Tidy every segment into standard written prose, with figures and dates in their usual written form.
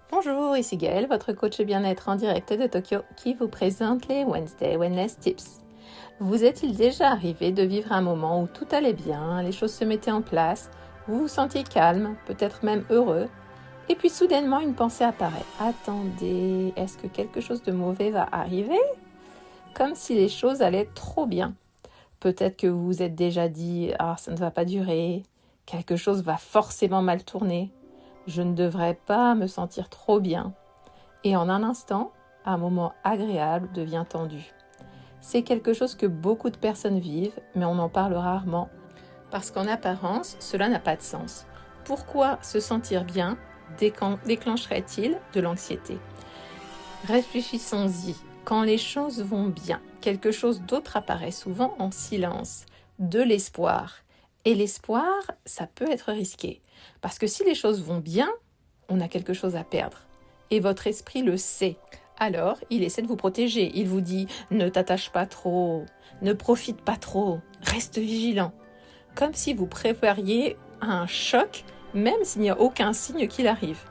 Bonjour, ici Gaëlle, votre coach bien-être en direct de Tokyo qui vous présente les Wednesday Wellness Tips. Vous est-il déjà arrivé de vivre un moment où tout allait bien, les choses se mettaient en place, vous vous sentiez calme, peut-être même heureux, et puis soudainement une pensée apparaît. Attendez, est-ce que quelque chose de mauvais va arriver? Comme si les choses allaient trop bien. Peut-être que vous vous êtes déjà dit « Ah, ça ne va pas durer, quelque chose va forcément mal tourner, je ne devrais pas me sentir trop bien. » Et en un instant, un moment agréable devient tendu. C'est quelque chose que beaucoup de personnes vivent, mais on en parle rarement, parce qu'en apparence, cela n'a pas de sens. Pourquoi se sentir bien déclencherait-il de l'anxiété? Réfléchissons-y. Quand les choses vont bien, quelque chose d'autre apparaît souvent en silence, de l'espoir. Et l'espoir, ça peut être risqué. Parce que si les choses vont bien, on a quelque chose à perdre. Et votre esprit le sait. Alors, il essaie de vous protéger. Il vous dit « Ne t'attache pas trop, ne profite pas trop, reste vigilant ». Comme si vous prépariez un choc, même s'il n'y a aucun signe qu'il arrive.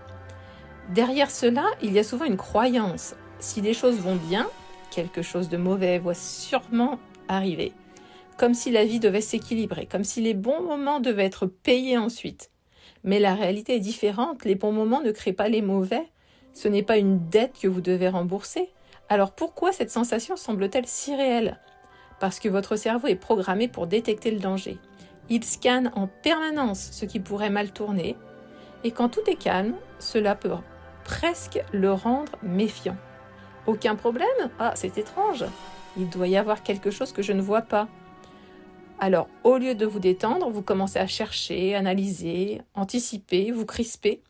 Derrière cela, il y a souvent une croyance. Si les choses vont bien, quelque chose de mauvais va sûrement arriver. Comme si la vie devait s'équilibrer, comme si les bons moments devaient être payés ensuite. Mais la réalité est différente. Les bons moments ne créent pas les mauvais. Ce n'est pas une dette que vous devez rembourser. Alors pourquoi cette sensation semble-t-elle si réelle? Parce que votre cerveau est programmé pour détecter le danger. Il scanne en permanence ce qui pourrait mal tourner. Et quand tout est calme, cela peut presque le rendre méfiant. Aucun problème? Ah, c'est étrange. Il doit y avoir quelque chose que je ne vois pas. Alors, au lieu de vous détendre, vous commencez à chercher, analyser, anticiper, vous crisper.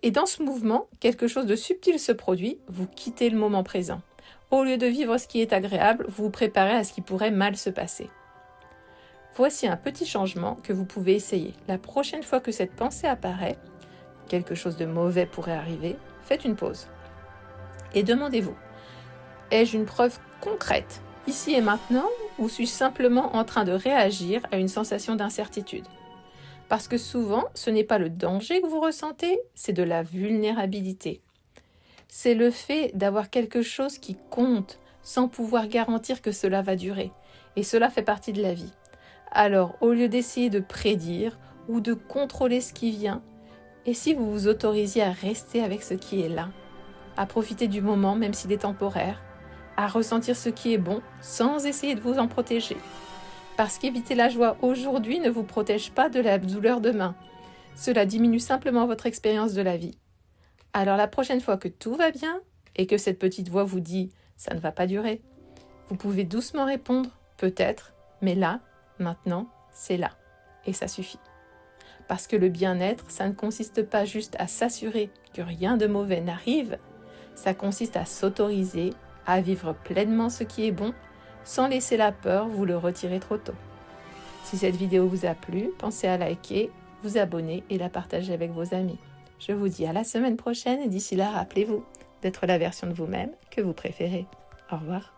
Et dans ce mouvement, quelque chose de subtil se produit, vous quittez le moment présent. Au lieu de vivre ce qui est agréable, vous vous préparez à ce qui pourrait mal se passer. Voici un petit changement que vous pouvez essayer. La prochaine fois que cette pensée apparaît, quelque chose de mauvais pourrait arriver, faites une pause. Et demandez-vous, ai-je une preuve concrète, ici et maintenant, ou suis-je simplement en train de réagir à une sensation d'incertitude? Parce que souvent, ce n'est pas le danger que vous ressentez, c'est de la vulnérabilité. C'est le fait d'avoir quelque chose qui compte, sans pouvoir garantir que cela va durer. Et cela fait partie de la vie. Alors, au lieu d'essayer de prédire ou de contrôler ce qui vient, et si vous vous autorisiez à rester avec ce qui est là, à profiter du moment même s'il est temporaire, à ressentir ce qui est bon sans essayer de vous en protéger. Parce qu'éviter la joie aujourd'hui ne vous protège pas de la douleur demain. Cela diminue simplement votre expérience de la vie. Alors la prochaine fois que tout va bien et que cette petite voix vous dit « ça ne va pas durer », vous pouvez doucement répondre « peut-être, mais là, maintenant, c'est là ». Et ça suffit. Parce que le bien-être, ça ne consiste pas juste à s'assurer que rien de mauvais n'arrive, ça consiste à s'autoriser à vivre pleinement ce qui est bon, sans laisser la peur vous le retirer trop tôt. Si cette vidéo vous a plu, pensez à liker, vous abonner et la partager avec vos amis. Je vous dis à la semaine prochaine et d'ici là, rappelez-vous d'être la version de vous-même que vous préférez. Au revoir.